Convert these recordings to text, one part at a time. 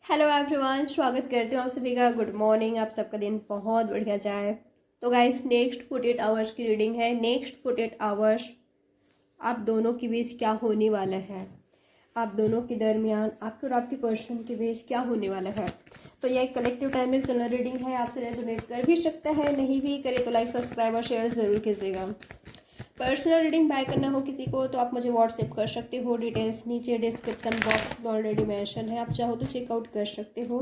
Hello everyone, स्वागत करती हूँ आप सभी का। Good morning. आप सबका दिन बहुत बढ़िया जाए। तो गाइस, नेक्स्ट 48 आवर्स की रीडिंग है। नेक्स्ट 48 आवर्स आप दोनों के बीच क्या होने वाला है, आप दोनों के दरमियान आपके और आपके पर्सन के बीच क्या होने वाला है। तो यह एक कलेक्टिव टाइम में जनरल रीडिंग है। आपसे रेजोनेट कर भी सकता है, नहीं भी करे तो लाइक सब्सक्राइब और शेयर ज़रूर कीजिएगा। पर्सनल रीडिंग बाय करना हो किसी को तो आप मुझे व्हाट्सएप कर सकते हो। डिटेल्स नीचे डिस्क्रिप्शन बॉक्स में ऑलरेडी मेंशन है, आप चाहो तो चेकआउट कर सकते हो।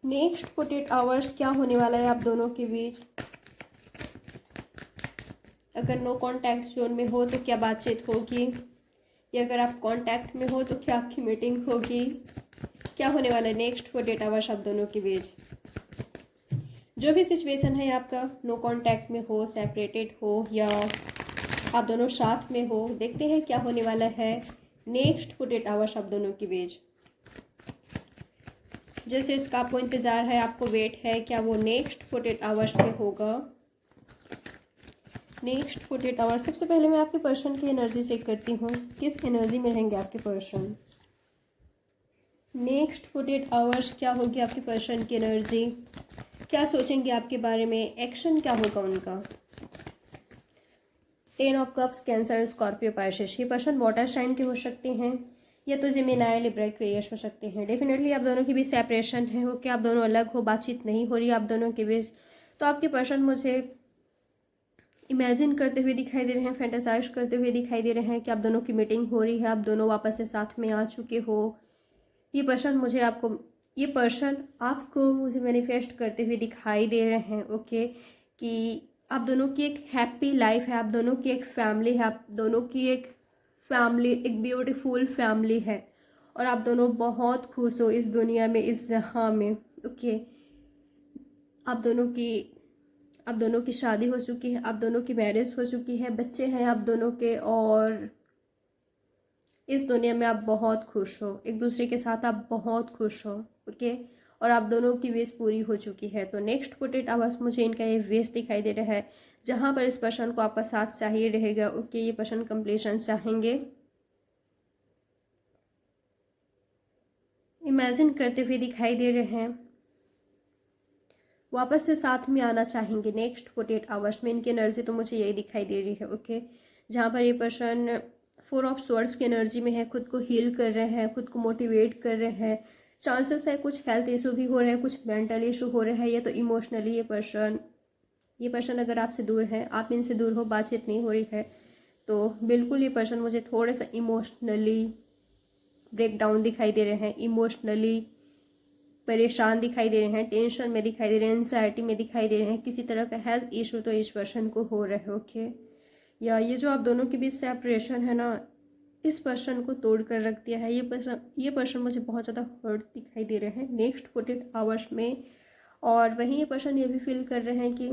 नेक्स्ट 48 आवर्स क्या होने वाला है आप दोनों के बीच। अगर नो कांटेक्ट जोन में हो तो क्या बातचीत होगी, या अगर आप कांटेक्ट में हो तो क्या आपकी मीटिंग होगी। क्या होने वाला है नेक्स्ट 48 आवर्स आप दोनों के बीच। जो भी सिचुएशन है आपका, नो कांटेक्ट में हो, सेपरेटेड हो, या आप दोनों साथ में हो, देखते हैं क्या होने वाला है नेक्स्ट 48 आवर्स आप दोनों के बीच। जैसे इसका आपको इंतज़ार है, आपको वेट है, क्या वो नेक्स्ट 48 आवर्स में होगा। Next 48 hours. सबसे पहले मैं आपके पर्सन की एनर्जी चेक करती हूँ, किस एनर्जी में रहेंगे आपके पर्सन। नेक्स्ट 48 आवर्स क्या होगी आपके पर्सन की एनर्जी, क्या सोचेंगे आपके बारे में, एक्शन क्या होगा उनका। 10 of cups, cancer, Scorpio, Pisces. ये पर्सन वाटर साइन के हो सकते हैं, या तो जेमिनाई, लिब्रा, एक्वेरियस हो सकते हैं। डेफिनेटली आप दोनों के बीच सेपरेशन है, हो कि आप दोनों अलग हो, बातचीत नहीं हो रही आप दोनों के बीच। तो आपके पर्सन मुझे इमेजिन करते हुए दिखाई दे रहे हैं, फैंटेसाइज करते हुए दिखाई दे रहे हैं कि आप दोनों की मीटिंग हो रही है, आप दोनों वापस से साथ में आ चुके हो। ये पर्सन आपको मुझे मैनिफेस्ट करते हुए दिखाई दे रहे हैं, ओके, कि आप दोनों की एक हैप्पी लाइफ है, आप दोनों की एक फैमिली है, आप दोनों की एक फैमिली, एक ब्यूटीफुल फैमिली है, और आप दोनों बहुत खुश हो इस दुनिया में, इस जहां में, ओके। आप दोनों की आप दोनों की शादी हो चुकी है, आप दोनों की मैरिज हो चुकी है, बच्चे हैं आप दोनों के, और इस दुनिया में आप बहुत खुश हो, एक दूसरे के साथ आप बहुत खुश हो, ओके। और आप दोनों की विश पूरी हो चुकी है। तो नेक्स्ट 48 आवर्स मुझे इनका ये विश दिखाई दे रहा है, जहाँ पर इस पर्सन को आपका साथ चाहिए रहेगा, ओके। ये पर्सन कंप्लीशन चाहेंगे, इमेजिन करते हुए दिखाई दे रहे हैं, वापस से साथ में आना चाहेंगे नेक्स्ट 48 आवर्स में। इनकी एनर्जी तो मुझे यही दिखाई दे रही है, ओके। जहाँ पर ये पर्सन 4 ऑफ स्वॉर्ड्स की एनर्जी में है, खुद को हील कर रहे हैं, खुद को मोटिवेट कर रहे हैं। चांसेस है कुछ हेल्थ इशू भी हो रहे हैं, कुछ मेंटल इशू हो रहे हैं, या तो इमोशनली ये पर्सन अगर आपसे दूर है, आप इनसे दूर हो, बातचीत नहीं हो रही है, तो बिल्कुल ये पर्सन मुझे थोड़ा सा इमोशनली ब्रेक डाउन दिखाई दे रहे हैं, इमोशनली परेशान दिखाई दे रहे हैं, टेंशन में दिखाई दे रहे हैं, एंजाइटी में दिखाई दे रहे हैं। किसी तरह का हेल्थ इशू तो इस पर्सन को हो रहा है, ओके। या ये जो आप दोनों के बीच सेपरेशन है ना, इस पर्सन को तोड़ कर रख दिया है। ये पर्सन मुझे बहुत ज़्यादा हर्ट दिखाई दे रहे हैं नेक्स्ट 48 आवर्स में। और वहीं ये पर्सन ये भी फील कर रहे हैं कि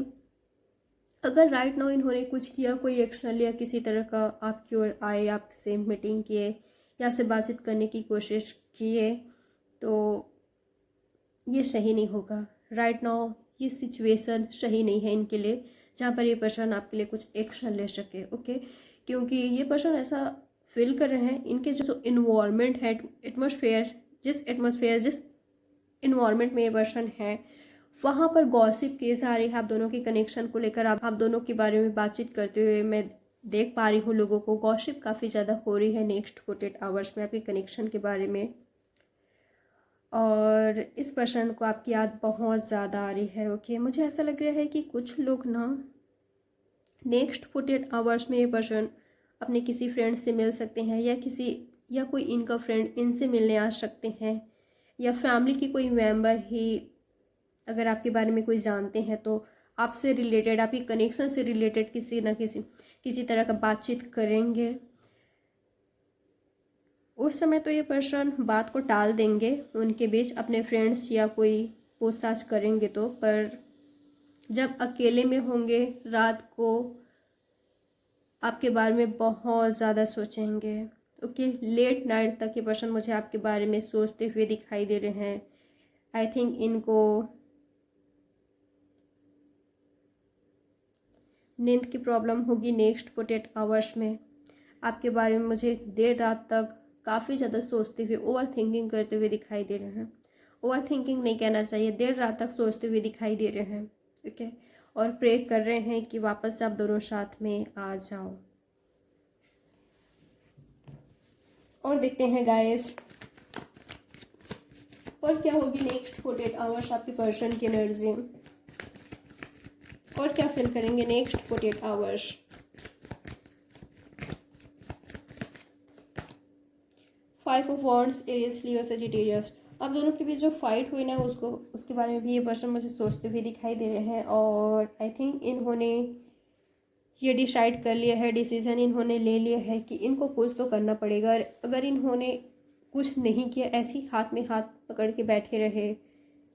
अगर राइट नाउ इन्होंने कुछ किया, कोई एक्शन लिया, किसी तरह का आपकी ओर आए, आपसे मीटिंग किए, या आपसे बातचीत करने की कोशिश किए, तो ये सही नहीं होगा। राइट नाउ ये सिचुएशन सही नहीं है इनके लिए, जहाँ पर ये पर्सन आपके लिए कुछ एक्शन ले सके, ओके। क्योंकि ये पर्सन ऐसा फील कर रहे हैं, इनके जो इन्वायरमेंट है, जिस इन्वायरमेंट में ये पर्सन है, वहाँ पर गॉसिप केस आ रही है आप दोनों के कनेक्शन को लेकर। आप दोनों के बारे में बातचीत करते हुए मैं देख पा रही हूँ, लोगों को गॉसिप काफ़ी ज़्यादा हो रही है नेक्स्ट 48 आवर्स में आपके कनेक्शन के बारे में। और इस पर्सन को आपकी याद बहुत ज़्यादा आ रही है, ओके। मुझे ऐसा लग रहा है कि कुछ लोग ना नेक्स्ट 48 आवर्स में ये पर्सन अपने किसी फ्रेंड से मिल सकते हैं, या कोई इनका फ्रेंड इनसे मिलने आ सकते हैं, या फैमिली की कोई मेंबर ही अगर आपके बारे में कोई जानते हैं तो आपसे रिलेटेड, आपकी कनेक्शन से रिलेटेड किसी ना किसी तरह का बातचीत करेंगे। उस समय तो ये पर्सन बात को टाल देंगे, उनके बीच अपने फ्रेंड्स या कोई पूछताछ करेंगे तो, पर जब अकेले में होंगे रात को आपके बारे में बहुत ज़्यादा सोचेंगे, ओके। लेट नाइट तक ये पर्सन मुझे आपके बारे में सोचते हुए दिखाई दे रहे हैं। आई थिंक इनको नींद की प्रॉब्लम होगी नेक्स्ट 48 आवर्स में। आपके बारे में मुझे देर रात तक काफ़ी ज़्यादा सोचते हुए, ओवर थिंकिंग करते हुए दिखाई दे रहे हैं। ओवर थिंकिंग नहीं कहना चाहिए, देर रात तक सोचते हुए दिखाई दे रहे हैं। ओके, और प्रे कर रहे हैं कि वापस से आप दोनों साथ में आ जाओ। और देखते हैं गाइस, और क्या होगी नेक्स्ट 48 आवर्स आपके पर्सन की एनर्जी, और क्या फील करेंगे next 48 hours. 5 of wands, Aries, Leo, Sagittarius. अब दोनों के बीच जो फाइट हुई ना, उसको उसके बारे में भी ये पर्सन मुझे सोचते हुए दिखाई दे रहे हैं। और आई थिंक इन्होंने ये डिसाइड कर लिया है, डिसीजन इन्होंने ले लिया है कि इनको कुछ तो करना पड़ेगा। अगर इन्होंने कुछ नहीं किया, ऐसे ही हाथ में हाथ पकड़ के बैठे रहे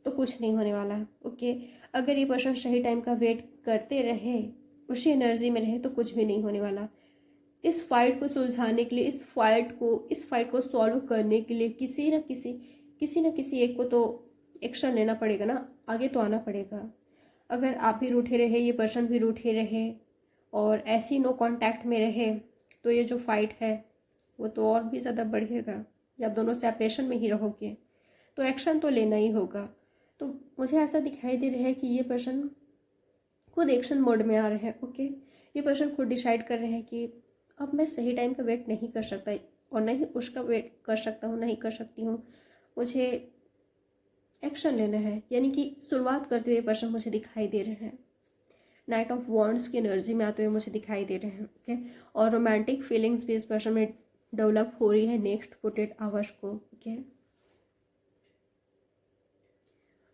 तो कुछ नहीं होने वाला। ओके, अगर ये पर्सन सही टाइम का वेट करते रहे, उसी एनर्जी में रहे, तो कुछ भी नहीं होने वाला। इस फाइट को सुलझाने के लिए, इस फाइट को सॉल्व करने के लिए किसी न किसी एक को तो एक्शन लेना पड़ेगा ना, आगे तो आना पड़ेगा। अगर आप भी रूठे रहे, ये पर्सन भी रूठे रहे और ऐसे नो कांटेक्ट में रहे, तो ये जो फाइट है वो तो और भी ज़्यादा बढ़ेगा, या आप दोनों सेपरेशन में ही रहोगे, तो एक्शन तो लेना ही होगा। तो मुझे ऐसा दिखाई दे रहा है कि ये पर्सन खुद एक्शन मोड में आ रहे हैं। ओके, ये पर्सन खुद डिसाइड कर रहे हैं कि अब मैं सही टाइम का वेट नहीं कर सकता, और ना ही उसका वेट कर सकता हूँ, नहीं कर सकती हूँ, मुझे एक्शन लेना है। यानी कि शुरुआत करते हुए पर्सन मुझे दिखाई दे रहे हैं, नाइट ऑफ वॉन्ड्स की एनर्जी में आते हुए मुझे दिखाई दे रहे हैं। ओके, और रोमांटिक फीलिंग्स भी इस पर्सन में डेवलप हो रही है नेक्स्ट 48 आवर्स को। ओके,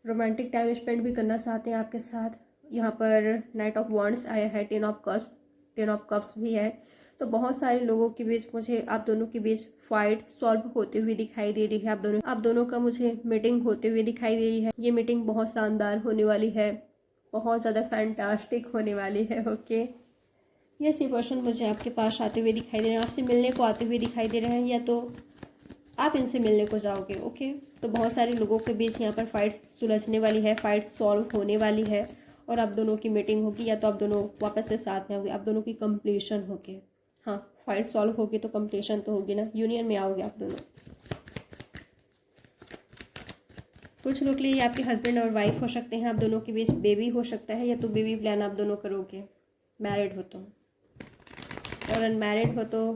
रोमांटिक टाइम स्पेंड भी करना चाहते हैं आपके साथ। यहाँ पर नाइट ऑफ वॉन्ड्स आया है, 10 ऑफ कप्स भी है। तो बहुत सारे लोगों के बीच मुझे आप दोनों के बीच फाइट सॉल्व होते हुए दिखाई दे रही है। आप दोनों का मुझे मीटिंग होते हुए दिखाई दे रही है। ये मीटिंग बहुत शानदार होने वाली है, बहुत ज़्यादा फैंटास्टिक होने वाली है। ओके, ये सी पर्सन मुझे आपके पास आते हुए दिखाई दे रहे हैं, आपसे मिलने को आते हुए दिखाई दे रहे हैं, या तो आप इनसे मिलने को जाओगे। ओके, तो बहुत सारे लोगों के बीच यहाँ पर फाइट सुलझने वाली है, फाइट सॉल्व होने वाली है, और आप दोनों की मीटिंग होगी, या तो आप दोनों वापस से साथ में आओगे, आप दोनों की कंप्लीशन होगी। हाँ, फाइट सॉल्व होगी तो कंप्लीशन तो होगी ना, यूनियन में आओगे आप दोनों। कुछ लोग के लिए आपके हस्बैंड और वाइफ हो सकते हैं, आप दोनों के बीच बेबी हो सकता है, या तो बेबी प्लान आप दोनों करोगे, मैरिड हो तो। और अनमैरिड हो तो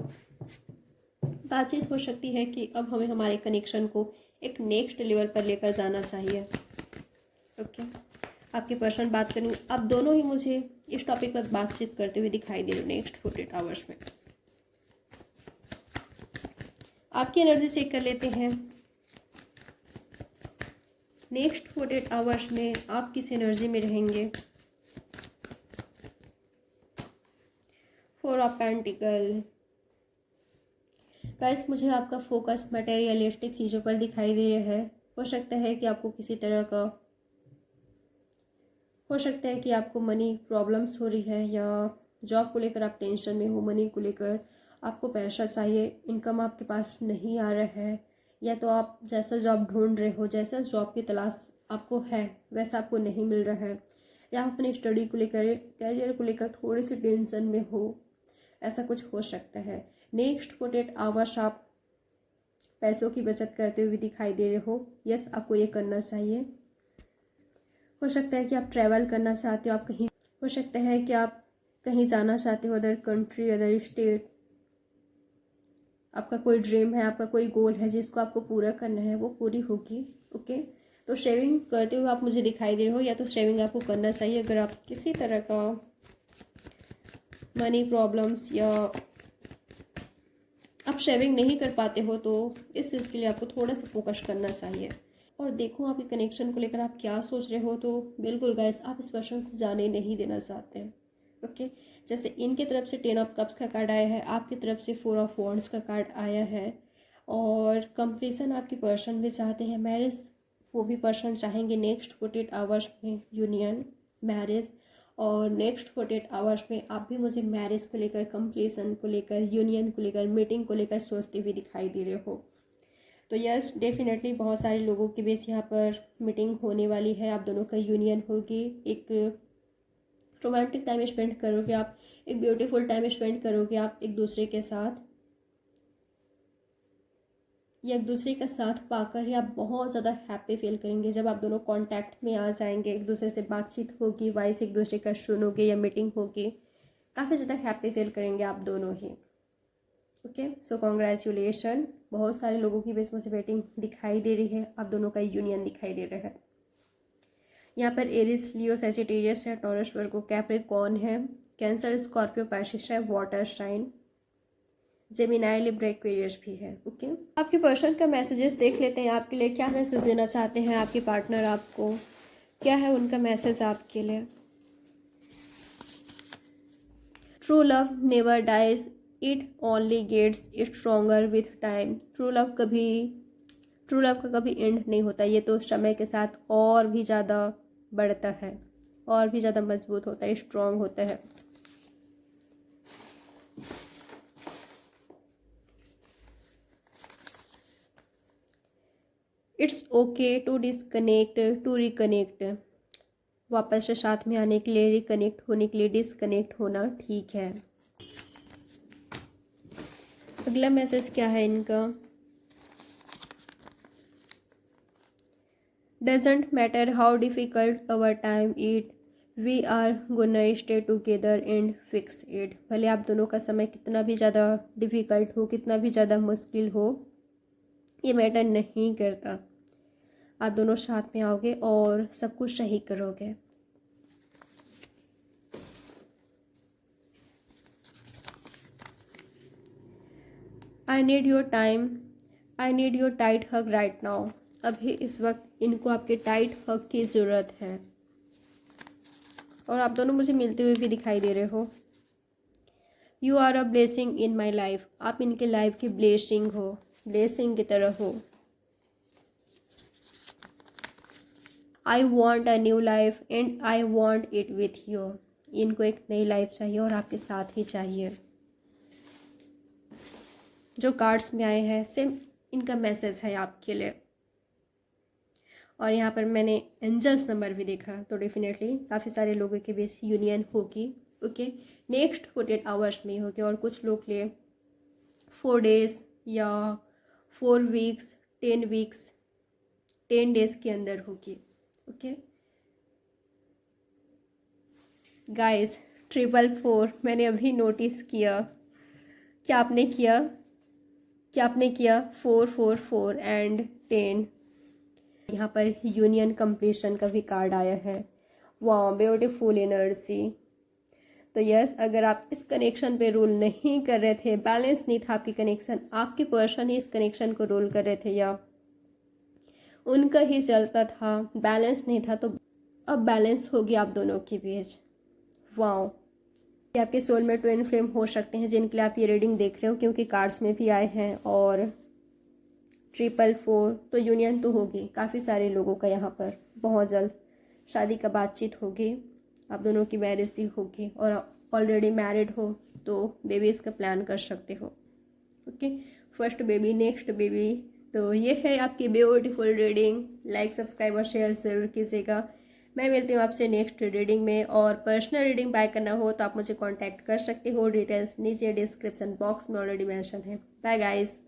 बातचीत हो सकती है कि अब हमें हमारे कनेक्शन को एक नेक्स्ट लेवल पर लेकर जाना चाहिए। ओके, आपके पर्सन बात करेंगे, अब दोनों ही मुझे इस टॉपिक पर बातचीत करते हुए दिखाई दे रहे नेक्स्ट 48 आवर्स में। आपकी एनर्जी चेक कर लेते हैं, नेक्स्ट 48 आवर्स में आप किस एनर्जी में रहेंगे। 4 ऑफ पेंटिकल। गाइस, मुझे आपका फोकस मटेरियलिस्टिक चीज़ों पर दिखाई दे रहा है। हो सकता है कि आपको किसी तरह का, हो सकता है कि आपको मनी प्रॉब्लम्स हो रही है, या जॉब को लेकर आप टेंशन में हो, मनी को लेकर आपको पैसा चाहिए, इनकम आपके पास नहीं आ रहा है, या तो आप जैसा जॉब ढूंढ रहे हो, जैसा जॉब की तलाश आपको है वैसा आपको नहीं मिल रहा है, या आप अपनी स्टडी को लेकर, कैरियर को लेकर थोड़ी सी टेंशन में हो, ऐसा कुछ हो सकता है। नेक्स्ट 48 आवर्स आप पैसों की बचत करते हुए दिखाई दे रहे हो। यस, आपको ये करना चाहिए। हो सकता है कि आप ट्रैवल करना चाहते हो, आप कहीं, हो सकता है कि आप कहीं जाना चाहते हो, अदर कंट्री, अदर स्टेट। आपका कोई ड्रीम है, आपका कोई गोल है जिसको आपको पूरा करना है, वो पूरी होगी। ओके, तो शेविंग करते हुए आप मुझे दिखाई दे रहे हो, या तो शेविंग आपको करना चाहिए अगर आप किसी तरह का मनी प्रॉब्लम्स, या आप शेविंग नहीं कर पाते हो, तो इस चीज़ के लिए आपको थोड़ा सा फोकस करना चाहिए। और देखो आपके कनेक्शन को लेकर आप क्या सोच रहे हो, तो बिल्कुल गाइस, आप इस पर्सन को जाने नहीं देना चाहते हैं। ओके, जैसे इनकी तरफ से 10 ऑफ कप्स का कार्ड आया है, आपकी तरफ से 4 ऑफ वॉन्ड्स का कार्ड आया है, और कंप्लीशन आपके पर्सन भी चाहते हैं, मैरिज वो भी पर्सन चाहेंगे नेक्स्ट 48 आवर्स में, यूनियन, मैरिज। और नेक्स्ट 48 आवर्स में आप भी मुझे मैरिज को लेकर, कंप्लीशन को लेकर, यूनियन को लेकर, मीटिंग को लेकर सोचते हुए दिखाई दे रहे हो। तो यस, डेफिनेटली बहुत सारे लोगों के बीच यहाँ पर मीटिंग होने वाली है, आप दोनों का यूनियन होगी, एक रोमांटिक टाइम स्पेंड करोगे आप, एक ब्यूटीफुल टाइम स्पेंड करोगे आप एक दूसरे के साथ। या एक दूसरे का साथ पाकर ही आप बहुत ज़्यादा हैप्पी फील करेंगे। जब आप दोनों कांटेक्ट में आ जाएंगे, एक दूसरे से बातचीत होगी, वॉइस एक दूसरे का सुनोगे या मीटिंग होगी, काफ़ी ज़्यादा हैप्पी फील करेंगे आप दोनों ही। Okay, so congratulation. बहुत सारे लोगों की बेस मोटिवेटिंग दिखाई दे रही है, आप दोनों का यूनियन दिखाई दे रहा है। यहाँ पर एरिस, लियो, सैजिटेरियस है, टॉरस, वर्गो, कैप्रिकॉर्न है, कैंसर, स्कॉर्पियो, पाइसेस है, water sign, Gemini, Libra, Aquarius भी है। ओके, आपके पर्सन का मैसेजेस देख लेते हैं। आपके लिए क्या मैसेज देना चाहते हैं आपके पार्टनर आपको, क्या है उनका मैसेज आपके लिए। True love never dies, it only gets stronger with time. True love का कभी एंड नहीं होता, ये तो समय के साथ और भी ज़्यादा बढ़ता है, और भी ज़्यादा मजबूत होता है, स्ट्रॉन्ग होता है। It's okay to disconnect to reconnect. वापस से साथ में आने के लिए, रिकनेक्ट होने के लिए डिसकनेक्ट होना ठीक है। अगला मैसेज क्या है इनका। Doesn't matter how difficult our time it, we are gonna stay together and fix it. भले आप दोनों का समय कितना भी ज़्यादा डिफ़िकल्ट हो, कितना भी ज़्यादा मुश्किल हो, ये मैटर नहीं करता, आप दोनों साथ में आओगे और सब कुछ सही करोगे। I need your time, I need your tight hug right now. अभी इस वक्त इनको आपके टाइट हग की ज़रूरत है, और आप दोनों मुझे मिलते हुए भी दिखाई दे रहे हो। You are a blessing in my life, आप इनके लाइफ की ब्लेसिंग हो, ब्लेसिंग की तरह हो। I want a new life and I want it with you. इनको एक नई लाइफ चाहिए और आपके साथ ही चाहिए। जो कार्ड्स में आए हैं सेम इनका मैसेज है आपके लिए, और यहाँ पर मैंने एंजल्स नंबर भी देखा, तो डेफिनेटली काफ़ी सारे लोगों के बीच यूनियन होगी। ओके, नेक्स्ट 48 आवर्स में होगी, और कुछ लोग लिए 4 डेज़ या 4 वीक्स, 10 वीक्स, 10 डेज़ के अंदर होगी। ओके गाइस, 444 मैंने अभी नोटिस किया। क्या आपने किया? 444 एंड 10। यहाँ पर यूनियन कंप्लीशन का भी कार्ड आया है। वाह, ब्यूटीफुल एनर्जी। तो यस, अगर आप इस कनेक्शन पे रूल नहीं कर रहे थे, बैलेंस नहीं था आपकी कनेक्शन, आपके पर्सन ही इस कनेक्शन को रूल कर रहे थे या उनका ही चलता था, बैलेंस नहीं था, तो अब बैलेंस होगी आप दोनों के बीच। वाह, ये आपके सोल में ट्विन फ्लेम हो सकते हैं जिनके लिए आप ये रीडिंग देख रहे हो, क्योंकि कार्ड्स में भी आए हैं। और 444 तो यूनियन तो होगी काफ़ी सारे लोगों का, यहाँ पर बहुत जल्द शादी का बातचीत होगी, आप दोनों की मैरिज भी होगी, और ऑलरेडी मैरिड हो तो बेबीज़ का प्लान कर सकते हो। Okay, first baby, next baby. तो ये है आपकी ब्यूटीफुल रीडिंग। लाइक, सब्सक्राइब और शेयर ज़रूर कीजिएगा। मैं मिलती हूँ आपसे नेक्स्ट रीडिंग में, और पर्सनल रीडिंग बाय करना हो तो आप मुझे कांटेक्ट कर सकते हो। डिटेल्स नीचे डिस्क्रिप्शन बॉक्स में ऑलरेडी मेंशन है। Bye guys.